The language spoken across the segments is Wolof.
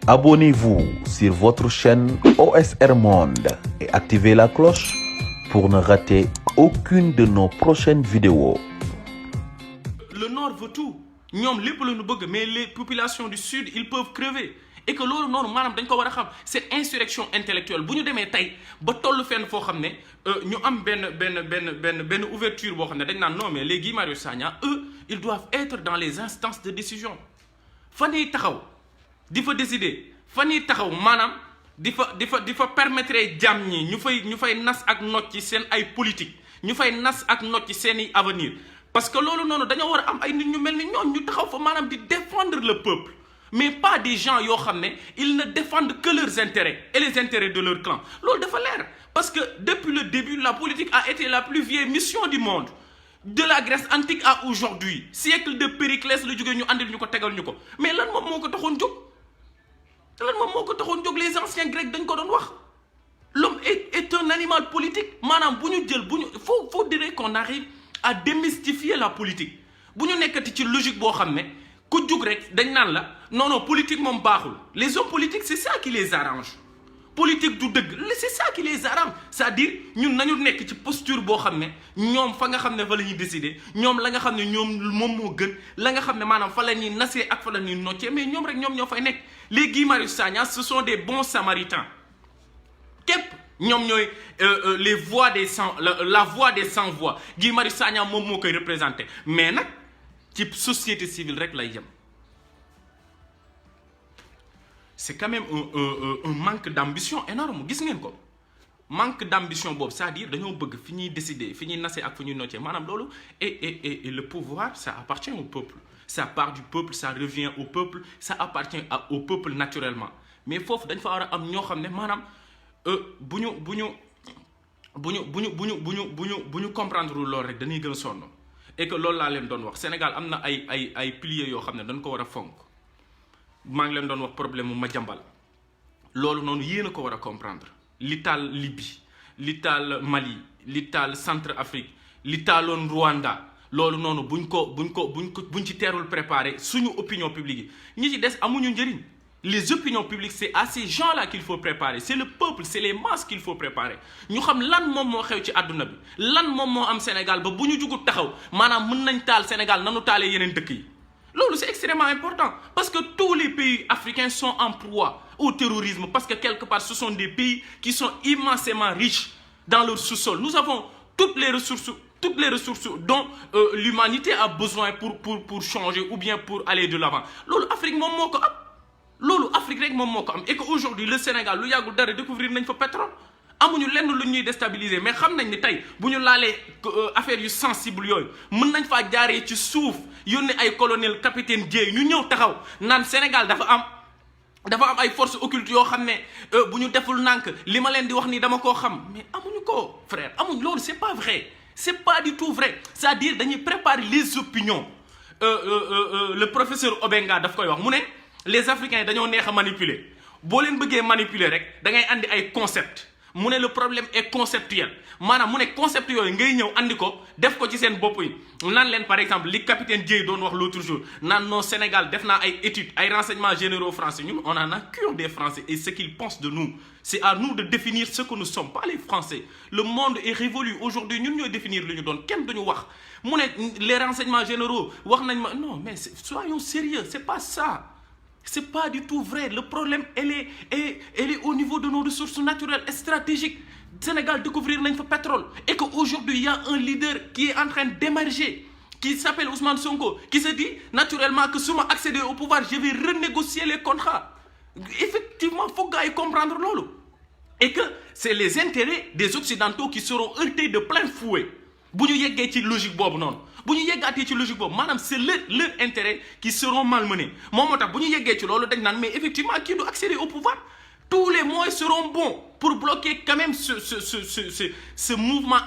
Abonnez-vous sur votre chaîne OSR Monde et activez la cloche pour ne rater aucune de nos prochaines vidéos. Le Nord veut tout ñoom lépp la ñu bëgg mais les populations du Sud ils peuvent crever et que loolu noonu maanaam dañ ko war a xam cette insurrection intellectuelle bu ñu demee tey ba toll fenn foo xam ne ñu am benn ouverture boo xam ne dañ naan non mais les Guy Marius Sagna eux ils doivent être dans les instances de décision fan yi taxaw di fa décider fan yi taxaw maanaam di fa permettre jàmm ñi ñu fay nas ak not ci seen ay politique ñu fay nas ak not ci seen i avenir parce que loolu noonu dañoo war a am ay nit ñu mel ni ñoom ñu taxaw fa maanaam di défendre le peuple mais pas des gens yoo xam ne ils ne défendent que leurs intérêts et les intérêts de leur clan loolu dafa leer parce que depuis le début la politique a été la plus vieille mission du monde de la Grèce antique à aujourd'hui siècle de Périclès la jógee ñu andil ñu ko tegal ñu ko mais lan moom moo ko taxoon jóg les anciens grecs dañ ko doon wax l'homme est un animal politique maanaam bu ñu jël faut dire qu'on arrive à démystifier la politique bu ñu nekkati ci logique boo xam ne ku jug rek dañ naan la non politique moom baaxul les hommes politiques c'est ça qui les arrange politique du dëgg c'est ça qui les arrange c'est-à-dire ñun nañu nekk ci posture boo xam ne ñoom fa nga xam ne fa la ñuy décider ñoom la nga xam ne ñoom moom moo gën la nga xam ne maanaam fa la ñuy nasee ak fa la ñuy noccee mais ñoom rek ñoom ñoo fay nekk les Guy Marius Sagna ce sont des bons samaritains képp ñoom ñooy les voix des sans la voix des sans voix Guy Marius Sagna moom moo koy représenté mais nag ci société civile rek lay yem c'est quand même un manque d'ambition énorme gis ngeen ko manque d'ambition boobu c'est-à-dire dañoo bëgg fi ñuy décider fi ñuy nasee ak fi ñuy noccee maanaam loolu et le pouvoir ça appartient au peuple ça part du peuple ça revient au peuple ça appartient au peuple naturellement mais foofu dañ fa war a am ñoo xam ne maanaam bu ñu comprendre loolu rek dañuy gën a sonn et que loolu laa leen doon wax Sénégal am na ay piliers yoo xam ne dañ ko war a fonk maa ngi leen doon wax problème mu Madiambal loolu noonu yéen a ko war a comprendre li taal Libye li taal Mali li taal Centrafrique li taaloon Rwanda loolu noonu buñ ci teerul préparé suñu opinion publique yi ñi ci des amuñu njëriñ les opinions publiques c'est à ces gens-là qu'il faut préparer c'est le peuple c'est les masses qu'il faut préparer ñu xam lan moom moo xew ci àdduna bi lan moom moo am Sénégal ba bu ñu jugut taxaw maanaam mën nañ taal Sénégal nanu taalee yeneen dëkk yi loolu c'est extrêmement important parce que tous les pays africains sont en proie au terrorisme parce que quelque part ce sont des pays qui sont immensément riches dans leur sous-sol nous avons toutes les ressources dont l'humanité a besoin pour changer ou bien pour aller de l'avant loolu Afrique moom moo ko am loolu Afrique rek moom moo ko am et que aujourd'hui le Sénégal lu yàggul dara découvrir nañ fa pétrole amuñu lenn lu ñuy déstabiliser mais xam nañ ni tey bu ñu laalee affaire yu sensible yooyu mën nañ faa jaaree ci suuf yónnee ay colonel capitaine Dièye ñu ñëw taxaw naan Sénégal dafa am ay forces occultes yoo xam ne bu ñu deful nànk li ma leen di wax nii dama koo xam mais amuñu ko frère amuñ loolu c'est pas vrai c'est pas du tout vrai c'est-à-dire dañuy préparer les opinions le professeur Obenga daf koy wax mu ne les Africains dañoo neex a manipuler boo leen bëggee manipuler rek da ngay andi ay concepts mu ne le problème est conceptuel maanaam mu ne concept yooyu ngay ñëw andi ko def ko ci seen bopp yi naan leen par exemple li capitaine Dièye doon wax l'autre jour naan non Sénégal def naa ay études ay renseignements généraux français ñun on en a cure des Français et ce qu'ils pensent de nous c'est à nous de définir ce que nous sommes pas les Français le monde est révolu aujourd'hui ñun ñooy définir lu ñu doon kenn duñu wax mu ne les renseignements généraux wax nañ ma non mais soyons sérieux c'est pas ça c'est pas du tout vrai le problème elle est au niveau de nos ressources naturelles et stratégiques Sénégal découvrir nañ fa pétrole et que aujourd'hui il y a un leader qui est en train d'émerger qui s'appelle Ousmane Sonko qui se dit naturellement que su ma accéder au pouvoir je vais renégocier les contrats effectivement faut gars yi comprendre loolu et que c'est les intérêts des Occidentaux qui seront heurtés de plein fouet bu ñu yeggee ci logique boobu noonu bu ñu yeggaatee ci logique boobu maanaam c'est leur intérêt qui seront malmenés moom moo tax bu ñu yeggee ci loolu dañ naan mais effectivement kii du accéder au pouvoir tous les moyens seront bons pour bloquer quand même ce mouvement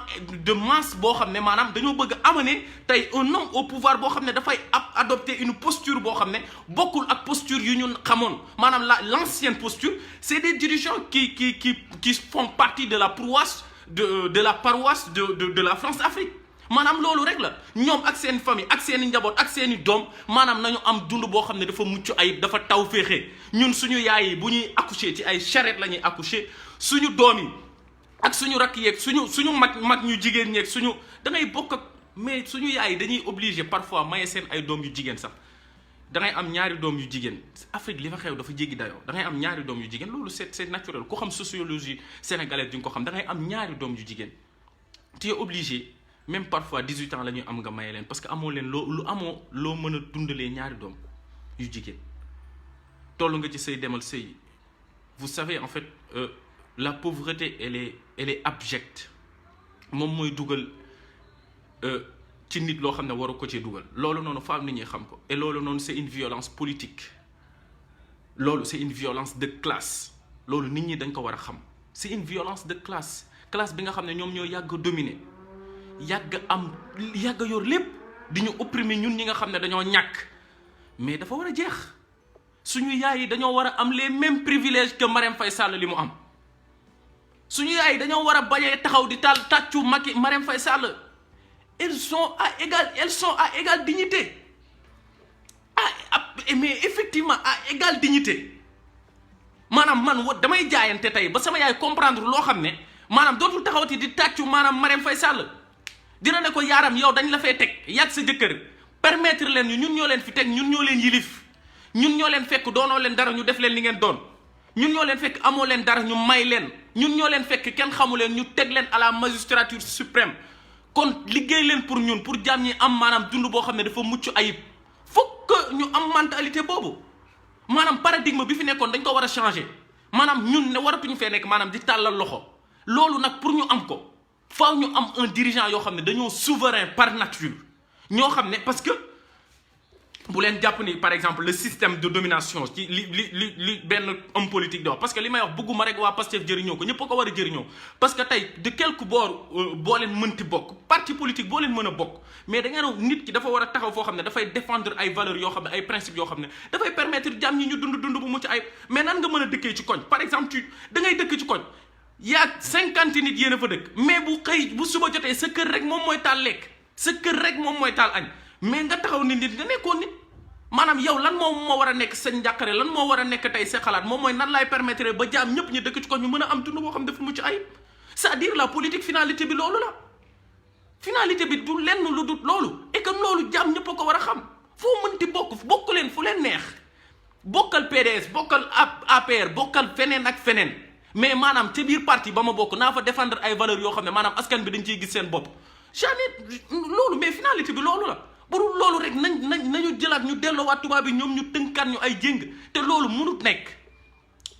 de masse boo xam ne maanaam dañoo bëgg amener tey un homme au pouvoir boo xam ne dafay adopter une posture boo xam ne bokkul ak posture yu ñu xamoon maanaam l'ancienne posture c'est des dirigeants qui font partie de la paroisse de la paroisse de la France-Afrique maanaam loolu rek la ñoom ak seen famille ak seen i njaboot ak seen i doom maanaam nañu am dund boo xam ne dafa mucc ayib dafa taw féexee ñun suñu yaay yi bu ñuy accoucher ci ay charrette la ñuy accoucher suñu doom yi ak suñu rakk yeeg suñu mag ñu jigéen ñeeg suñu da ngay bokk ak mais suñu yaay yi dañuy obligé parfois maye seen ay doom yu jigéen sax da ngay am ñaari doom yu jigéen Afrique li fa xew dafa jéggi dayoo da ngay am ñaari doom yu jigéen loolu c'est naturel ku xam sociologie sénégalaise di nga ko xam da ngay am ñaari doom yu jigéen tu es obligé même parfois 18 ans la ñuy am nga maye leen parce que amoo leen loo mën a dundalee ñaari doom yu jigéen toll nga ci sëy demal sëy vous savez en fait la pauvreté elle est abjecte moom mooy dugal ci nit loo xam ne waru ko ci dugal loolu noonu fa am nit ñi xam ko et loolu noonu c'est une violence politique loolu c'est une violence de classe loolu nit ñi dañ ko war a xam c'est une violence de classe bi nga xam ne ñoom ñoo yàgg dominer yàgg yor lépp di ñu opprimer ñun ñi nga xam ne dañoo ñàkk mais dafa war a jeex suñu yaay yi dañoo war a am les mêmes privilèges que Marème Faye Sall li mu am suñu yaay yi dañoo war a bañee taxaw di tàccu Marème Faye Sall elles sont à égale dignité mais effectivement à égale dignité maanaam man damay jaayante tey ba sama yaay comprendre loo xam ne maanaam dootul taxawati di tàccu maanaam Marème Faye Sall dina ne ko yaaram yow dañ la fay teg yàgg sa jëkkër permettre leen ñun ñoo leen fi teg ñun ñoo leen yilif ñun ñoo leen fekk doonoo leen dara ñu def leen li ngeen doon ñun ñoo leen fekk amoo leen dara ñu may leen ñun ñoo leen fekk kenn xamu leen ñu teg leen à la magistrature suprême kon liggéey leen pour ñun pour jaam ñi am maanaam dund boo xam ne dafa mucc ayib fokk ñu am mentalité boobu maanaam paradigme bi fi nekkoon dañ ko war a changer maanaam ñun ne waratuñu fee nekk maanaam di tàllal loxo loolu nag pour ñu am ko faaw ñu am un dirigeant yoo xam ne dañoo souverain par nature ñoo xam ne parce que bu leen jàpp ni par exemple le système de domination ci li benn homme politique di wax parce que li may wax bëgguma rek waa Pastef jëriñoo ko ñëpp a ko war a jëriñoo parce que tey de quelque boo leen mënti bokk parti politique boo leen mën a bokk mais da ngeen nit ki dafa war a taxaw foo xam ne dafay défendre ay valeurs yoo xam ne ay principes yoo xam ne dafay permettre jàmm ñi ñu dund bu mucc ay mais nan nga mën a dëkkee ci koñ par exemple da ngay dëkk ci koñ yaa 50 nit yéen a fa dëkk mais bu suba jotee sa kër rek moom mooy taal lekk sa kër rek moom mooy taal añ mais nga taxaw nit nga nekkoon nit maanaam yow lan moo war a nekk sa njàqare lan moo war a nekk tey sa xalaat moom mooy nan laay permettre ba jaam ñëpp ñu dëkk ci ko ñu mën a am dund boo xam dafa mucc ayib c'est-à-dire la politique finalité bi loolu la finalité bi du lenn lu dul loolu et que loolu jaam ñëpp a ko war a xam foo mënti bokk leen fu leen neex bokkal PDS bokkal APR bokkal feneen ak feneen mais maanaam ca biir parti ba ma bokk naa fa défendre ay valeurs yoo xam ne maanaam askan bi dañ ciy gis seen bopp jamais loolu mais finalité bi loolu la burul loolu rek nañu jëlaat ñu delloowaat tubaab bi ñoom ñu tënkaat ñu ay jéng te loolu mënut nekk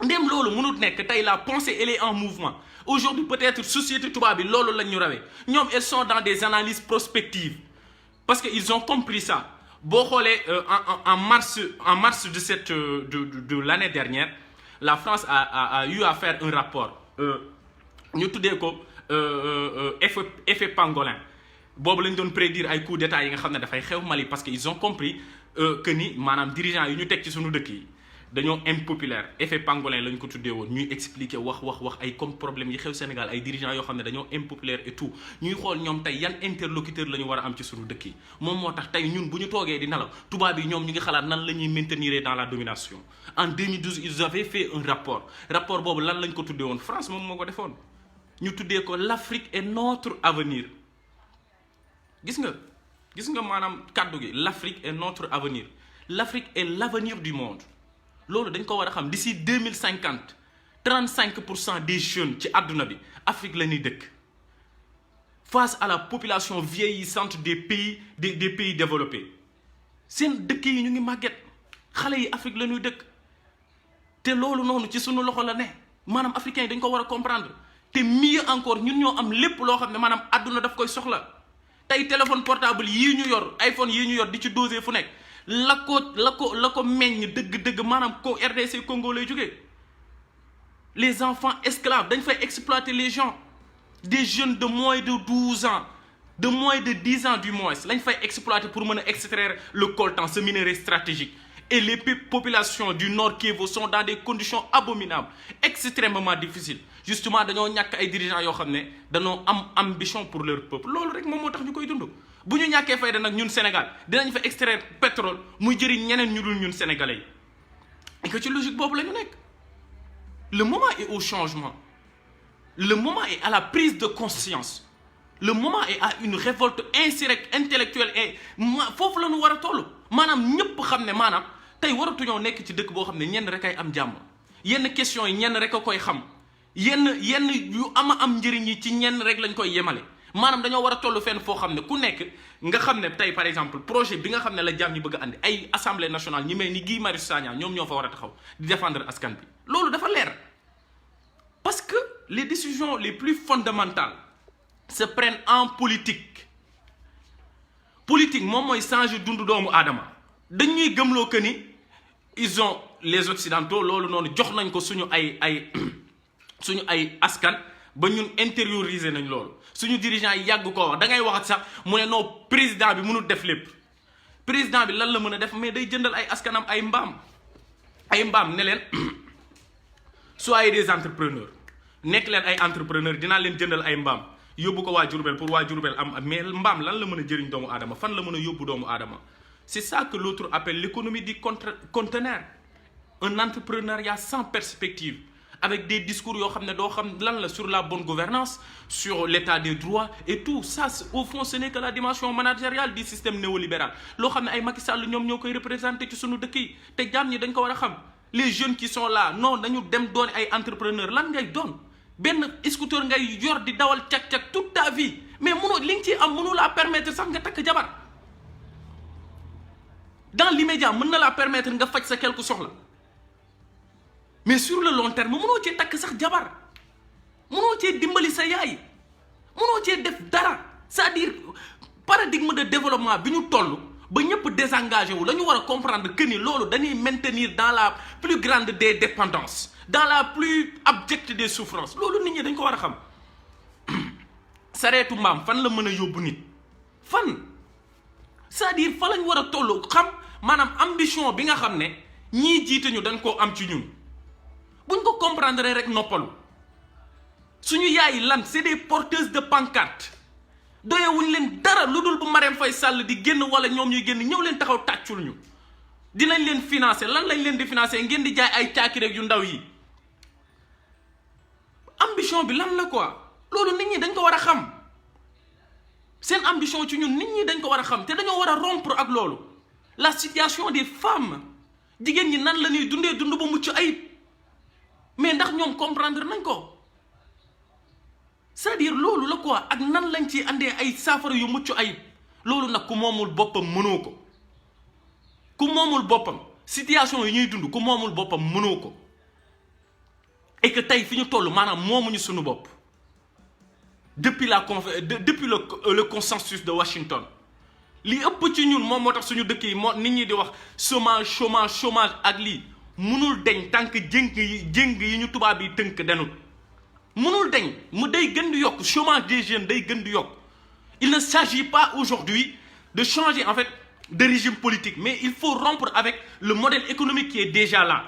ndem loolu mënut nekk tey la pensée elle est en mouvement aujourd'hui peut-être société tubaab bi loolu lañ ñu rawee ñoom elles sont dans des analyses prospectives parce que ils ont compris ça boo xoolee en mars de cette de l'année dernière la France a eu à faire un rapport ñu tuddee ko effet pangolin boobu lañ doon prédire ay coup d'état yi nga xam ne dafay xew Mali parce que ils ont compris que ni maanaam dirigeants yi ñu teg ci suñu dëkk yi dañoo impopulaire effet pangolin lañ ko tuddee woon ñuy expliquer wax ay comme problème yi xew Sénégal ay dirigeants yoo xam ne dañoo impopulaire et tout ñuy xool ñoom tey yan interlocuteur la ñu war a am ci suñu dëkk yi moom moo tax tey ñun bu ñu toogee di nelaw tubaab yi ñoom ñu ngi xalaat nan la ñuy maintenir dans la domination en 2012 ils avaient fait un rapport boobu lan lañ ko tuddee woon France moom moo ko defoon ñu tuddee ko l'Afrique est notre avenir gis nga maanaam kàddu gi l'Afrique est notre avenir l'Afrique est l'avenir du monde loolu dañ ko war a xam d'ici 2050 35% des jeunes ci àdduna bi Afrique la ñuy dëkk face à la population vieillissante des pays développés seen dëkk yi ñu ngi màgget xale yi Afrique la ñuy dëkk te loolu noonu ci sunu loxo la ne maanaam africains yi dañ ko war a comprendre te mieux encore ñun ñoo am lépp loo xam ne maanaam àdduna daf koy soxla tey téléphone portable yii ñu yor iPhone yii ñu yor di ci doser fu nekk la ko meññ dëgg maanaam ko RDC Congo lay jógee les enfants esclaves dañ fay exploiter les gens des jeunes de moins de 12 ans de moins de 10 ans du moins lañ fay exploiter pour mën a extraire le coltan ce minerai stratégique et les populations du Nord Kivu sont dans des conditions abominables extrêmement difficiles justement dañoo ñàkk ay dirigeants yoo xam ne dañoo am ambition pour leur peuple loolu rek moom moo tax ñu koy dund bu ñu ñàkkee fayda nag ñun Sénégal dinañ fa extraire pétrole muy jëriñ ñeneen ñu dul ñun sénégalais yi et que ci logique boobu la ñu nekk le moment est au changement le moment est à la prise de conscience le moment est à une révolte intellectuelle et foofu la ñu war a toll maanaam ñëpp xam ne maanaam tey waratuñoo nekk ci dëkk boo xam ne ñenn rek ay am jàmm yenn questions yi ñenn rek a koy xam yenn yu am njëriñ yi ci ñenn rek lañ koy yemale maanaam dañoo war a toll fenn foo xam ne ku nekk nga xam ne tey par exemple projet bi nga xam ne la jàmm ñi bëgg a andi ay assemblée nationale ñi mel ni Guy Marius Sagna ñoom ñoo fa war a taxaw di défendre askan bi loolu dafa leer parce que les décisions les plus fondamentales se prennent en politique politique moom mooy changer dundu doomu aadama dañuy gëmloo que ni ils ont les occidentaux loolu noonu jox nañ ko suñu ay askan ba ñun intérioriser nañ loolu suñu dirigeant yi yàgg koo wax da ngay waxat sax mu ne non président bi mënul def lépp président bi lan la mën a def mais day jëndal ay askanam ay mbaam ne leen soyez des entrepreneurs nekk leen ay entrepreneurs dinaa leen jëndal ay mbaam yóbbu ko waa Diourbel pour waa Diourbel am mais mbaam lan la mën a jëriñ doomu aadama fan la mën a yóbbu doomu aadama c'est ça que l'autre appelle l'économie du conteneur un entrepreneuriat sans perspective avec des discours yoo xam ne doo xam lan la sur la bonne gouvernance sur l'état des droits et tout ça au fond ce n'est que la dimension managériale du système néolibéral loo xam ne ay Macky Sall ñoom ñoo koy représenté ci sunu dëkk yi te jaam ñi dañ ko war a xam les jeunes qui sont là non dañu dem doon ay entrepreneurs lan ngay doon benn scooter ngay yor di dawal cak-cak toute ta vie mais mënoo li nga ciy am mënu laa permettre sax nga takk jabar dans l'immédiat mën na laa permettre nga faj sa quelque soxla mais sur le long terme mënoo cee takk sax jabar mënoo cee dimbali sa yaay mënoo cee def dara c'est-à-dire paradigme de développement bi ñu toll ba ñëpp désengagé wu la ñu war a comprendre que ni loolu dañuy maintenir dans la plus grande des dépendances dans la plus abjecte des souffrances loolu nit ñi dañ ko war a xam sareetu mbaam fan la mën a yóbbu nit fan c'est-à-dire fa lañ war a toll xam maanaam ambition bi nga xam ne ñii jiite ñu dañ koo am ci ñun buñ ko comprendre rek noppalu suñu yaay lan c'est des porteuses de pancarte doyewuñ leen dara lu dul bu Marème Faye Sall di génn wala ñoom ñuy génn ñëw leen taxaw tàccul ñu dinañ leen financer lan lañ leen di financer ngeen di jaay ay caaki rek yu ndaw yi ambition bi lan la quoi loolu nit ñi dañ ko war a xam seen ambition ci ñun nit ñi dañ ko war a xam te dañoo war a rompre ak loolu la situation des femmes jigéen ñi nan la ñuy dundee dund ba mucc ayib mais ndax ñoom comprendre nañ ko c'est-à-dire loolu la quoi ak nan lañ ci andee ay saafara yu mucc ayib loolu nag ku moomul boppam mënoo ko ku moomul boppam situation yi ñuy dund ku moomul boppam mënoo ko et que tey fi ñu toll maanaam moomuñu suñu bopp depuis le consensus de Washington li ëpp ci ñun moom moo tax suñu dëkk yi moo nit ñi di wax chômage ak lii mënul deñ tant que jéng yi ñu tubaab yi tënk denul mënul deñ mu day gën di yokk chômage des jeunes day gën di yokk il ne s'agit pas aujourd'hui de changer en fait de régime politique mais il faut rompre avec le modèle économique qui est déjà là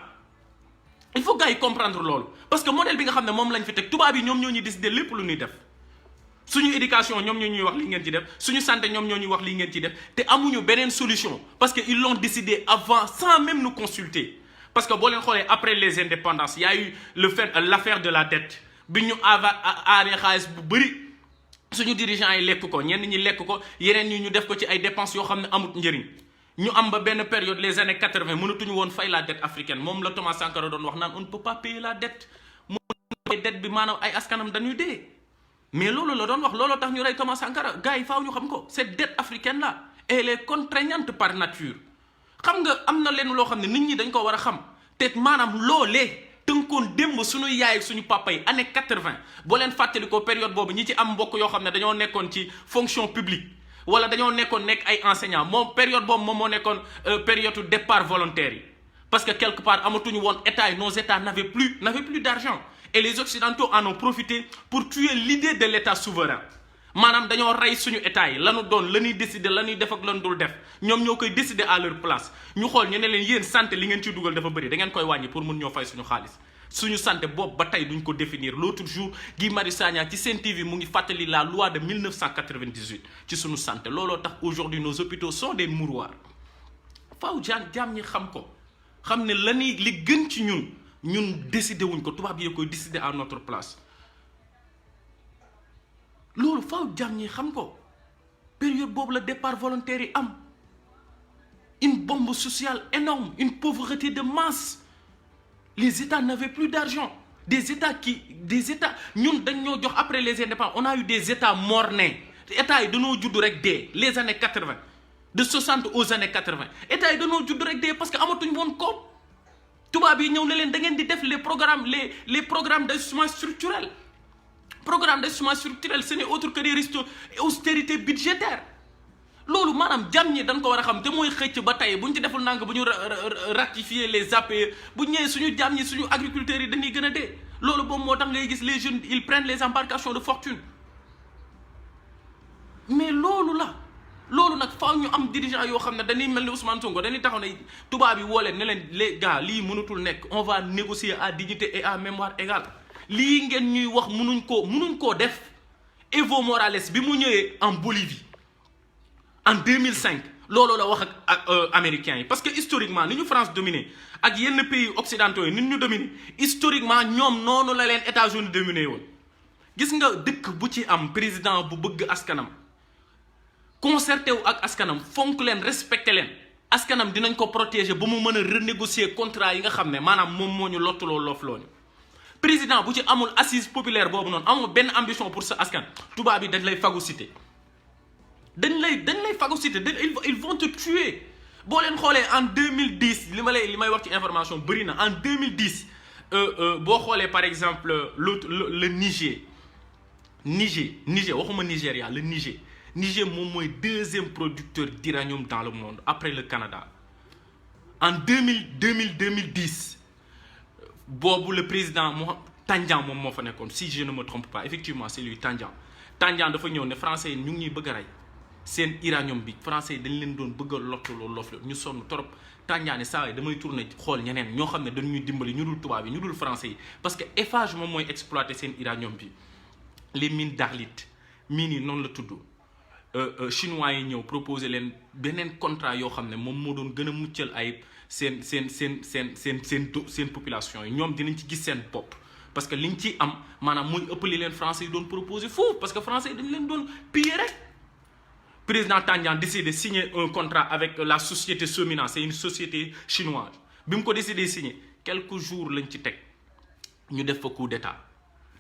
il faut gars yi comprendre loolu parce que modèle bi nga xam ne moom lañ fi teg tubaab yi ñoom ñoo ñuy décider lépp lu ñuy def suñu éducation ñoom ñoo ñuy wax li ngeen ci def suñu santé ñoom ñoo ñuy wax li ngeen ci def te amuñu beneen solution parce que ils l'ont décidé avant sans même nous consulter parce que boo leen xoolee après les indépendances il y a eu l'affaire de la dette bi ñu aaree xaalis bu bëri suñu dirigeants yi lekk ko ñenn ñi lekk ko yeneen ñi ñu def ko ci ay dépenses yoo xam ne amut njëriñ ñu am ba benn période les années 80 mënatuñu woon fay la dette africaine moom la Thomas Sankara doon wax naan on ne peut pas payer la dette mooy dette bi maanaam ay askanam dañuy dee mais loolu la doon wax looloo tax ñu rey Thomas Sankara gars yi faaw ñu xam ko cette dette africaine là elle est contraignante par nature xam nga am na leen loo xam ne nit ñi dañ ko war a xam te maanaam loolee tënkoon démb suñu yaay ak suñu papa yi année 80 boo leen fàttali ko période boobu ñi ci am mbokk yoo xam ne dañoo nekkoon ci fonction publique wala dañoo nekk ay enseignants moom période boobu moom moo nekkoon période départ volontaire yi parce que quelque part amatuñu woon état yi nos états n'avaient plus d'argent et les occidentaux en ont profité pour tuer l'idée de l'état souverain maanaam dañoo rey suñu état yi lanu doon la ñuy décider la ñuy def ak lan dul def ñoom ñoo koy décider à leur place ñu xool ñu ne leen yéen santé li ngeen ciy dugal dafa bëri da ngeen koy wàññi pour mun ñoo fay suñu xaalis suñu santé boobu ba tey duñ ko définir l'autre jour Guy Marius Sagna ci Sen TV mu ngi fàttali la loi de 1998 ci suñu santé looloo tax aujourd'hui nos hôpitaux sont des mouroirs faaw jaam ñi xam ko xam ne la ñuy li gën ci ñun décider wuñ ko tubaab yi koy décider à notre place loolu faaw jaam ñi xam ko période boobu la départ volontaire yi am une bombe sociale énorme une pauvreté de masse les États n'avaient plus d'argent des États ñun dañ ñoo jox après les indépendances on a eu des États mornés États yi dañoo judd rek dee les années 80 de 60 aux années 80 États yi dañoo judd rek dee parce que amatuñ woon koom tubaab yi ñëw ne leen da ngeen di def les programmes d'ajustement structurel programme d'ajustement structurel ce n'est autre que des austérités budgétaires loolu maanaam jàmm ñi dañ ko war a xam te mooy xëcc ba tey bu ñu ci deful nang bu ñu ratifier les APE bu ñëwee suñu jàmm ñi suñu agriculteurs yi dañuy gën a dee loolu boobu moo tax ngay gis les jeunes ils prennent les embarcations de fortune mais loolu nag faaw ñu am dirigeant yoo xam ne dañuy mel ni Ousmane Sonko dañuy taxaw ne tubaab yi woo leen ne leen les gars lii mënatul nekk on va négocier à dignité et à mémoire égale lii ngeen ñuy wax munuñ koo def Evo Morales bi mu ñëwee en Bolivie en 2005 looloo la wax ak américains yi parce que historiquement ni ñu France dominé ak yenn pays occidentaux yi ni ñu dominé historiquement ñoom noonu la leen États-Unis dominé woon gis nga dëkk bu ci am président bu bëgg askanam concerté wu ak askanam fonk leen respecté leen askanam dinañ ko protéger ba mu mën a renégocier contrat yi nga xam ne maanaam moom moo ñu lottuloo loof looñu président bu ci amul assise populaire boobu noonu amul benn ambition pour sa askan tubaab yi dañ lay phagocyter dañ lay phagocyter ils vont te tuer boo leen xoolee en 2010 li may wax ci information bëri na en 2010 boo xoolee par exemple le Niger waxuma Nigéria le Niger moom mooy deuxième producteur d'uranium dans le monde après le Canada en 2010 boobu le président Tandian moom moo fa nekkoon si je ne me trompe pas effectivement c'est lui Tandian dafa ñëw ne français yi ñu ngi ñuy bëgg a rey seen uranium bi français yi dañ leen doon bëgg a loof ñu sonn trop Tandian ne saa yi damay tourner xool ñeneen ñoo xam ne dañ ñuy dimbali ñu dul tubaab yi ñu dul français yi parce que Eiffage moom mooy exploiter seen uranium bi les mines d'Arlit mines yi noonu la tudd chinois yi ñëw proposer leen beneen contrat yoo xam ne moom moo doon gën a muccal ay seen population yi ñoom dinañ ci gis seen bopp parce que liñ ciy am maanaam muy ëpp li leen français yi doon proposer foofu parce que français yi dañ leen doon piller rek président Tandian décide de signer un contrat avec la société Somina c'est une société chinoise bi mu ko décidé signer quelques jours lañ ci teg ñu def fa coup d'état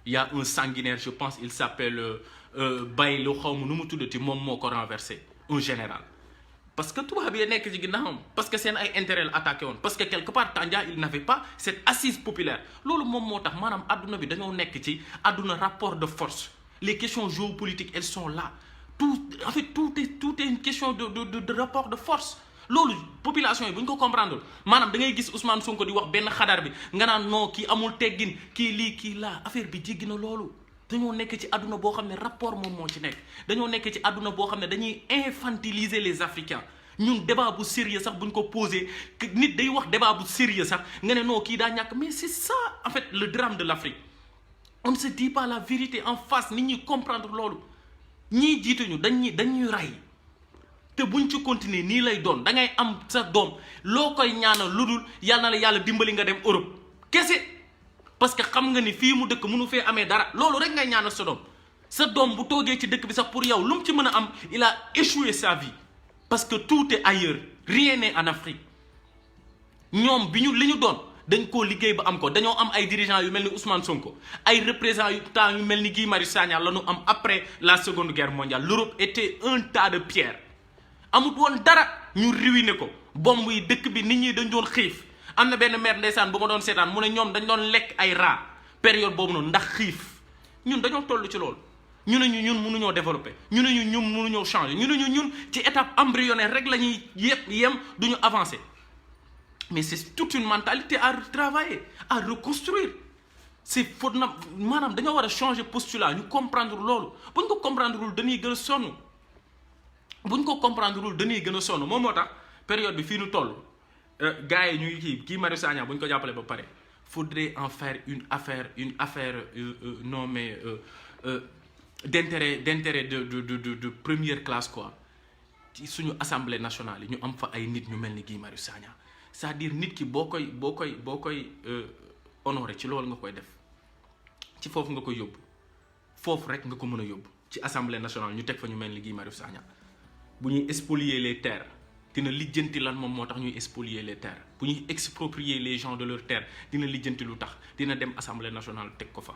il y a un sanguinaire je pense il s'appelle Baye lu xaw ma nu mu tuddati moom moo ko renversé un général parce que tubaab yi nekk ci ginnaawam parce que seen ay intérêt la attaqué woon parce que quelque part Tandian il n'avait pas cette assise populaire loolu moom moo tax maanaam adduna bi dañoo nekk ci adduna rapport de force les questions géopolitiques elles sont là tout est une question de rapport de force loolu population yi bu ñu ko comprendre maanaam da ngay gis Ousmane Sonko di wax benn xadar bi nga naan non kii amul teggin kii lii kii laa affaire bi jéggi na loolu dañoo nekk ci àdduna boo xam ne rapport moom moo ci nekk dañoo nekk ci àdduna boo xam ne dañuy infantiliser les Africains ñun débat bu sérieux sax bu ñu ko posé nit day wax débat bu sérieux sax nga ne non kii daa ñàkk mais c'est ça en fait le drame de l'Afrique on ne se dit pas la vérité en face nit ñi comprendre loolu ñii jiituñu dañuy rey te buñ ci continuer nii lay doon da ngay am sa doom loo koy ñaanal lu dul yal na la yàlla dimbali nga dem Europe kese parce que xam nga ni fii mu dëkk mënu fee amee dara loolu rek ngay ñaanal sa doom bu toogee ci dëkk bi sax pour yow lu mu ci mën a am il a échoué sa vie parce que tout est ailleurs rien n'est en Afrique ñoom li ñu doon dañ koo liggéey ba am ko dañoo am ay dirigeants yu mel ni Ousmane Sonko ay représentants yu mel ni Guy Marius Sagna la ñu am après la seconde guerre mondiale l'Europe était un tas de pierres amut woon dara ñu ruiné ko bomb yi dëkk bi nit ñi dañ doon xiif am na benn maire ndeysaan bu ma doon seetaan mu ne ñoom dañ doon lekk ay rat période boobu noonu ndax xiif ñun dañoo toll ci loolu ñu ne ñun mënuñoo développer ñu ne ñun mënuñoo changer ñu ne ñun ci étape embryonnaire rek la ñuy yem duñu avancer mais c'est toute une mentalité à travailler à reconstruire c'est faute na maanaam dañoo war a changer postulat ñu comprendre loolu bu ñu ko comprendre lul dañuy gën a sonn bu ñu ko comprendre lul dañuy gën a sonn moom moo tax période bi fii nu toll gars yi ñu ngi kii Marius Sagna bu ñu ko jàppale ba pare faudrait en faire une affaire non mais d'intérêt de première classe quoi ci suñu assemblée nationale yi ñu am fa ay nit ñu mel ni Guy Marius Sagna c'est-à-dire nit ki boo koy honoré ci loolu nga koy def ci foofu nga koy yóbbu foofu rek nga ko mën a yóbbu ci assemblée nationale ñu teg fa ñu mel ni Guy Marius Sagna bu ñuy spolier les terres dina lijjanti lan moom moo tax ñuy spolier les terres bu ñuy exproprier les gens de leurs terres dina lijjanti lu tax dina dem assemblée nationale teg ko fa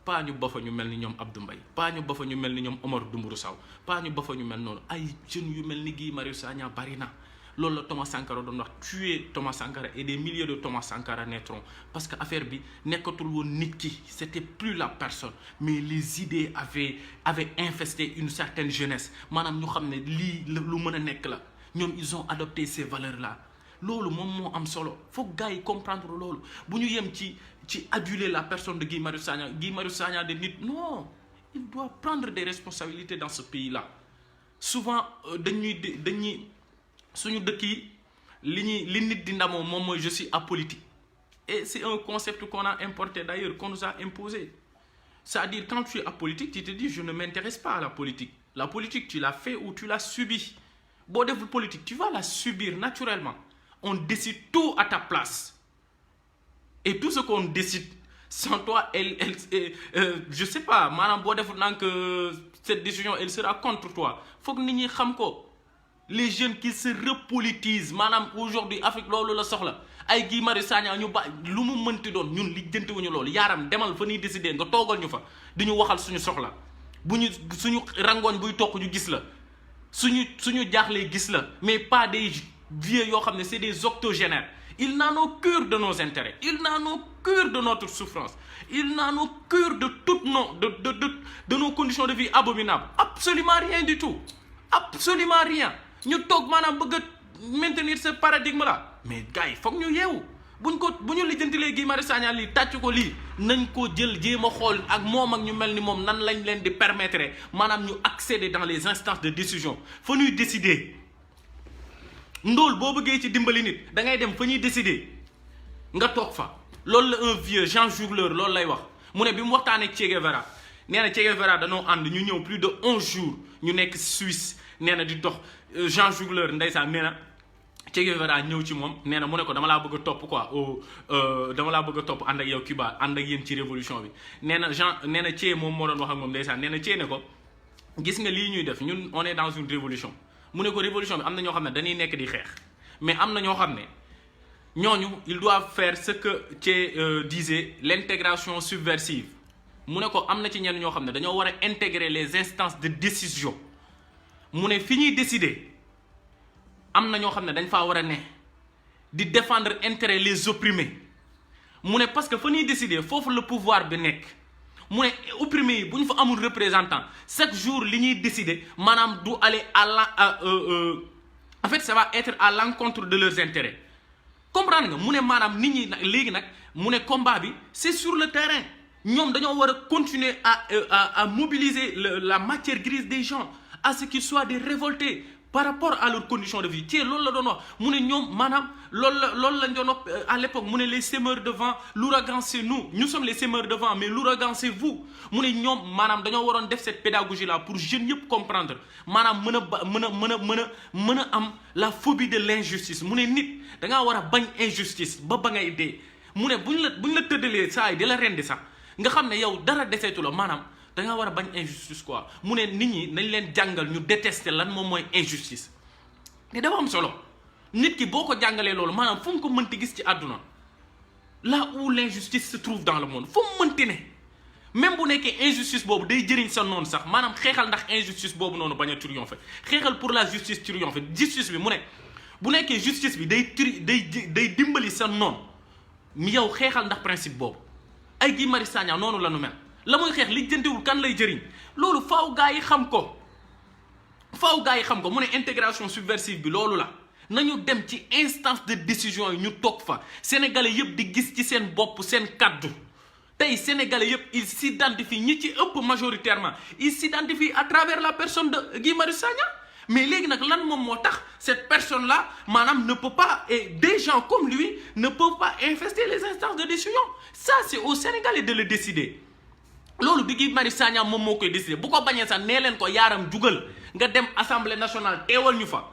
pas ñu ba fa ñu mel ni ñoom Abdou Mbaye pas ñu ba fa ñu mel ni ñoom Omar Dumburu Sow pas ñu ba fa ñu mel noonu ay jeunes yu mel ni Guy Marius Sagna bari na loolu la Thomas Sankara doon wax tuer Thomas Sankara et des milliers de Thomas Sankara naîtront parce que affaire bi nekkatul woon nit ki c'était plus la personne mais les idées avaient infesté une certaine jeunesse maanaam ñu xam ne lii lu mën a nekk la ñoom ils ont adopté ces valeurs là loolu moom moo am solo foog gars yi comprendre loolu bu ñu yem ci aduler la personne de Guy Marius Sagna de nit non il doit prendre des responsabilités dans ce pays là souvent dañuy suñu dëkk yi li nit di ndamoo moom mooy je suis apolitique et c'est un concept qu'on a importé d'ailleurs qu'on nous a imposé c'est-à-dire quand tu es apolitique tu te dis je ne m'intéresse pas à la politique tu l'as fait ou tu l'as subi boo deful politique tu vas la subir naturellement on décide tout à ta place et tout ce qu'on décide sans toi je sais pas maanaam boo deful naan que cette décision elle sera contre toi foog nit ñi xam ko les jeunes qui se repolitisent maanaam aujourd'hui Afrique loolu la soxla ay Guy Marius Sagna ñu ba lu mu mënti doon ñun lijjantiwuñu loolu yaaram demal fa ñuy décider nga toogal ñu fa di ñu waxal suñu soxla bu ñu suñu rangooñ buy toq ñu gis la suñu jaaxlee gis la mais pas des vieux yoo xam ne c'est des octogénaires ils n'en ont cure de nos intérêts ils n'en ont cure de notre souffrance ils n'en ont cure de toutes nos conditions de vie abominables absolument rien du tout absolument rien ñu toog maanaam bëgg a maintenir ce paradigme là mais gars yi foog ñu yeewu bu ñu lijjantilee Guy Marius Sagna lii tàcc ko lii nañ ko jël jéem a xool ak moom ak ñu mel ni moom nan lañ leen di permettre maanaam ñu accéder dans les instances de décision fa ñuy décider ndóol boo bëggee ci dimbali nit da ngay dem fa ñuy décider nga toog fa loolu la un vieux Jean Jougler loolu lay wax mu ne bi mu waxtaanee Che Guevara nee na Che Guevara dañoo ànd ñu ñëw plus de 11 jours ñu nekk Suisse nee na di dox Jean Jougler ndeysaan nee na Che Guevara ñëw ci moom nee na mu ne ko dama laa bëgg a topp quoi dama laa bëgg a topp ànd ak yow Cuba ànd ak yéen ci révolution bi nee na Che moom moo doon wax ak moom ndeysaan nee na Che ne ko gis nga lii ñuy def ñun on est dans une révolution mu ne ko révolution bi am na ñoo xam ne dañuy nekk di xeex mais am na ñoo xam ne ñooñu ils doivent faire ce que Che disait l'intégration subversive mu ne ko am na ci ñenn ñoo xam ne dañoo war a intégrer les instances de décision mu ne fi ñuy décider am na ñoo xam ne dañ faa war a ne di défendre intérêt les opprimés mu ne parce que fa ñuy décider foofu le pouvoir bi nekk mu ne opprimés yi bu ñu fa amul représentant chaque jour li ñuy décider maanaam du aller en fait ça va être à l'encontre de leurs intérêts comprendre nga mu ne maanaam nit ñi léegi nag mu ne combat bi c'est sur le terrain ñoom dañoo war a continuer à mobiliser la matière grise des gens à ce qu'ils soient des révoltés par rapport à leurs conditions de vie ci loolu la doon wax mu ne ñoom maanaam loolu lañ doon wax à l'époque mu ne les semeurs de vent l'ouragan c'est nous sommes les semeurs de vent mais l'ouragan c'est vous mu ne ñoom maanaam dañoo waroon def cette pédagogie là pour jeunes yëpp comprendre maanaam mën a am la phobie de l'injustice mu ne nit da ngaa war a bañ injustice ba ngay dee mu ne buñ la tëddalee saa yi di la rendi sax nga xam ne yow dara deseetu la maanaam da ngaa war a bañ injustice quoi mu ne nit ñi nañ leen jàngal ñu détester lan moom mooy injustice te dafa am solo nit ki boo ko jàngalee loolu maanaam fu mu ko mënti gis ci àdduna là où l'injustice se trouve dans le monde fu mu mënti ne même bu nekkee injustice boobu day jëriñ sa noonu sax maanaam xeexal ndax injustice boobu noonu bañ a triompher xeexal pour la justice triompher justice bi mu ne bu nekkee justice bi day dimbali sa noonu mi yow xeexal ndax principe boobu ay Guy Marius Sagna noonu la nu mel la muy xeex li jëntewul kan lay jëriñ loolu faaw gaa yi xam ko mu ne intégration subversive bi loolu la nañu dem ci instance de décision yi ñu toog fa sénégalais yëpp di gis ci seen bopp seen kaddu tey sénégalais yëpp ils s'identifient ñi ci ëpp majoritairement ils s'identifient à travers la personne de Guy Marius Sagna. Mais léegi nag lan moom moo tax cette personne là maanaam ne peut pas, et des gens comme lui ne peuvent pas infester les instances de décision. Ça c'est aux Sénégalais de le décider. loolu bi Guy Marius Sagna moom moo koy décider bu ko bañee sax nee leen ko yaaram jugal nga dem assemblée nationale teewal ñu fa.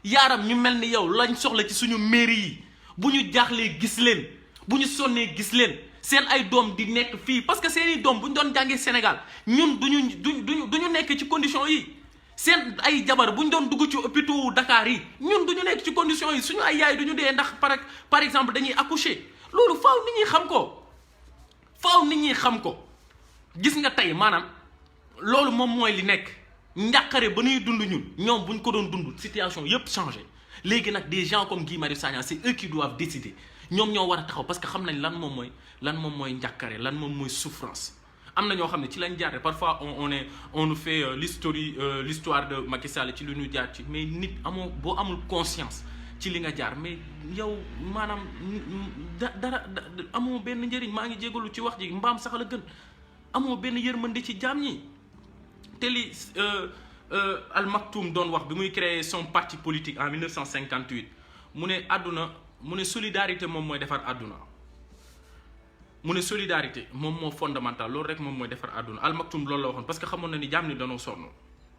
yaaram ñu mel ni yow lañ soxla ci suñu mairie yi bu ñu jaaxlee gis leen bu ñu sonnee gis leen seen ay doom di nekk fii parce que seeni doom bu ñu doon jàngee Sénégal ñun duñu nekk ci condition yi. seen ay jabar bu ñu doon dugg ci hôpitaux Dakar yi ñun duñu nekk ci conditions yi suñu ay yaay duñu dee ndax par exemple dañuy accoucher loolu faaw nit ñi xam ko gis nga tey maanaam loolu moom mooy li nekk njàqare ba ñuy dund ñoom buñ ko doon dund situation yépp changé léegi nag des gens comme Guy Marius Sagna c'est eux qui doivent décider ñoom ñoo war a taxaw parce que xam nañ lan moom mooy njàqare lan moom mooy souffrance. am na ñoo xam ne ci lañ jaar parfois on nous fait l'histoire de Macky Sall ci lu ñu jaar ci mais nit boo amul conscience ci li nga jaar mais yow maanaam dara amoo benn njëriñ maa ngi jégalu ci wax ji mbaam sax la gën amoo benn yërmande ci jaam ñi te li Al Maktoum doon wax bi muy créer son parti politique en 1958 mu ne solidarité moom mooy defar àdduna. mu ne solidarité moom moo fondamental loolu rek moom mooy defar àdduna Al Maktoum loolu la waxoon parce que xamoon na ni jaam ni danoo sonn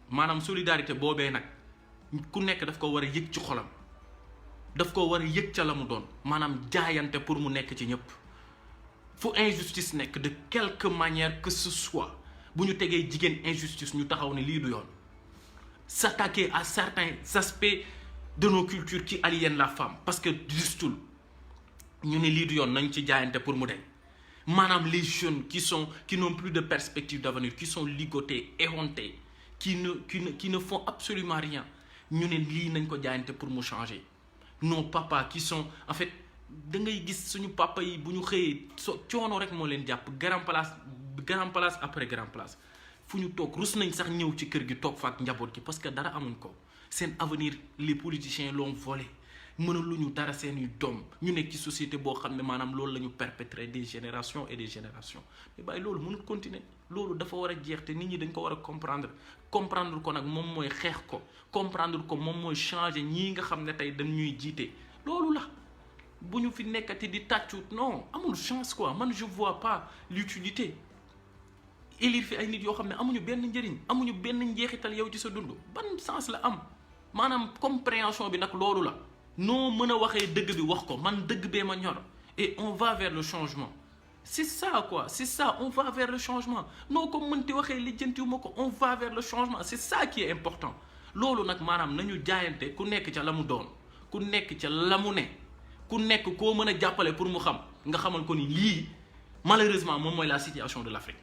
maanaam solidarité boobee nag ku nekk daf ko war a yëg ci xolam daf ko war a yëg ca la mu doon maanaam jaayante pour mu nekk ci ñëpp fu injustice nekk de quelque manière que ce soit bu ñu tegee jigéen injustice ñu taxaw ne lii du yoon s'attaquer à certains aspects de nos cultures qui aliènent la femme parce que justul ñu ne lii du yoon nañ ci jaayante pour mu deñ maanaam les jeunes qui n'ont plus de perspective d'avenir qui sont ligotés éhontés qui ne font absolument rien ñu ne lii nañ ko jaayante pour mu changer nos papas qui sont en fait da ngay gis suñu papa yi bu ñu xëyee coono rek moo leen jàpp grand place après grand place fu ñu toog rus nañ sax ñëw ci kër gi toog fa ak njaboot gi parce que dara amuñ ko seen avenir les politiciens l'ont volé mënaluñu dara seeni doom ñu nekk ci société boo xam ne maanaam loolu la ñu perpétrer des générations et des générations mais bàyyi loolu mënul continuer loolu dafa war a jeex te nit ñi dañ ko war a comprendre ko nag moom mooy xeex ko comprendre ko moom mooy changer ñii nga xam ne tey dañ ñuy jiite loolu la bu ñu fi nekkati di tàccut non amul chance quoi man je vois pas l'utilité élire fi ay nit yoo xam ne amuñu benn njëriñ amuñu benn njeexital yow ci sa dund ban sens la am maanaam compréhension bi nag loolu la noo mën a waxee dëgg bi wax ko man dëgg bee ma ñor et on va vers le changement c'est ça quoi c'est ça on va vers le changement noo ko mënti waxee lijjantiwuma ko on va vers le changement c'est ça qui est important loolu nag maanaam nañu jaayante ku nekk ca la mu doon ku nekk ca la mu ne ku nekk koo mën a jàppale pour mu xam nga xamal ko ni lii malheureusement moom mooy la situation de l'Afrique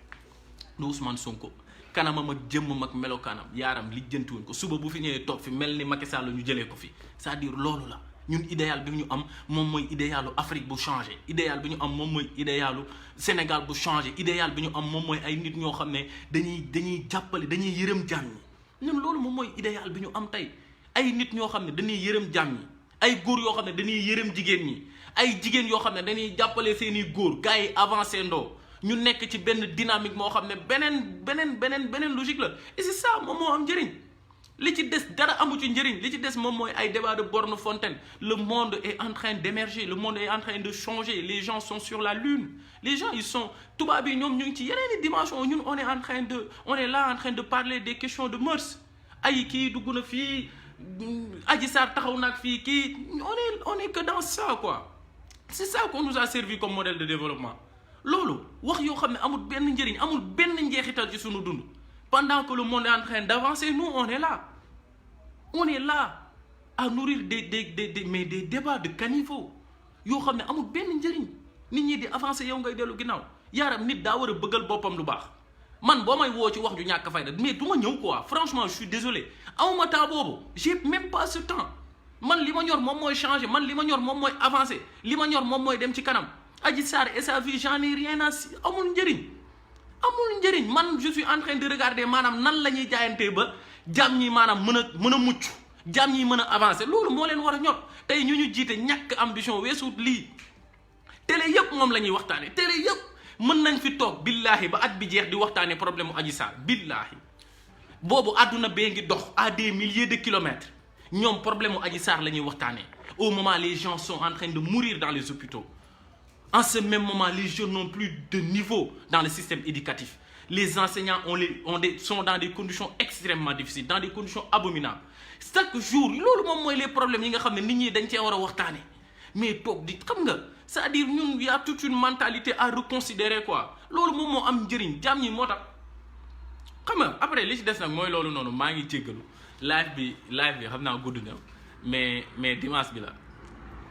lu Ousmane Sonko kanamam ak jëmmam ak melokaanam yaaram lijjantiwuñ ko suba bu fi ñëwee toog fi mel ni Macky Sall ñu jëlee ko fi c'est-à-dire loolu la ñun idéal bi ñu am moom mooy idéalu Afrique bu changé idéal bi ñu am moom mooy idéalu Sénégal bu changé idéal bi ñu am moom mooy ay nit ñoo xam ne dañuy jàppale dañuy yërëm jaam ñi ñun loolu moom mooy idéal bi ñu am tey ay nit ñoo xam ne dañuy yërëm jaam ñi ay góor yoo xam ne dañuy yërëm jigéen ñi ay jigéen yoo xam ne dañuy jàppale seeni góor gars yi avancé ndoo ñu nekk ci benn dynamique moo xam ne beneen logique la et c'est ça moom moo am njëriñ li ci des dara amu ci njëriñ li ci des moom mooy ay débat de borne fontaine le monde est en train d'émerger le monde est en train de changer les gens sont sur la lune les gens ils sont tubaab yi ñoom ñu ngi ci yeneeni dimension ñun on est là en train de parler des questions de mœurs ay kii dugg na fii Adji Sarr taxaw nag fii kii on est que dans ça quoi c'est ça qu'on nous a servi comme modèle de développement loolu wax yoo xam ne amul benn njëriñ amul benn njeexital ci sunu dund pendant que le monde est en train d'avancer nous on est là à nourrir des débats de caniveau yoo xam ne amul benn njëriñ nit ñi di avancer yow ngay dellu ginnaaw yaaram nit daa war a bëggal boppam lu baax man boo may woo ci wax ju ñàkk fayda mais du ma ñëw quoi franchement je suis désolé awma temps boobu j'ai même pas ce temps man li ma ñor moom mooy changer man li ma ñor moom mooy avancer li ma ñor moom mooy dem ci kanam Adji Sarr et sa vie j'en ai rien à amul njëriñ man je suis en train de regarder maanaam nan la ñuy jaayantee ba jàmm ñi maanaam mën a mucc jàmm ñi mën a avancer loolu moo leen war a ñor tey ñu jiite ñàkk ambition weesuut lii télé yëpp moom la ñuy waxtaane télé yëpp mën nañ fi toog billaahi ba at bi jeex di waxtaanee problème mu Adji Sarr billaahi boobu àdduna bee ngi dox à des milliers de kilomètres ñoom problème mu Adji Sarr la ñuy waxtaanee au moment les gens sont en train de mourir dans les hôpitaux en ce même moment les jeunes n'ont plus de niveau dans le système éducatif les enseignants sont dans des conditions extrêmement difficiles dans des conditions abominables chaque jour loolu moom mooy les problèmes yi nga xam ne nit ñi dañ cee war a waxtaanee mais toog di xam nga c'est-à-dire ñun y a toute une mentalité à reconsidérer quoi loolu moom moo am njëriñ jaam ñi moo tax xam nga après li ci des nag mooy loolu noonu maa ngi jéggalu live bi xam naa gudd na mais dimanche bi la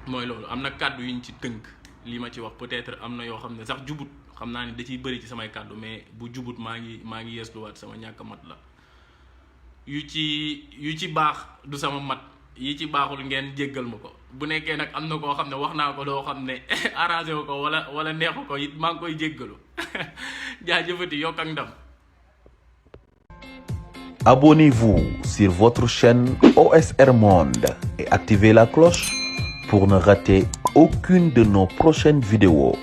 mooy loolu am na kàddu yuñ ci tënk li ma ci wax peut-être am na yoo xam ne sax jubut xam naa ni da ciy bëri ci samay kàddu mais bu jubut maa ngi yeesluwaat sama ñàkk mat la yu ci baax du sama mat yi ci baaxul ngeen jéggal ma ko bu nekkee nag am na koo xam ne wax naa ko loo xam ne arrangé wu ko wala neexu ko it maa ngi koy jéggalu jaajëfati yokk ak ndam. Abonnez-vous sur votre chaîne OSR Monde et activez la cloche pour ne rater aucune de nos prochaines vidéos.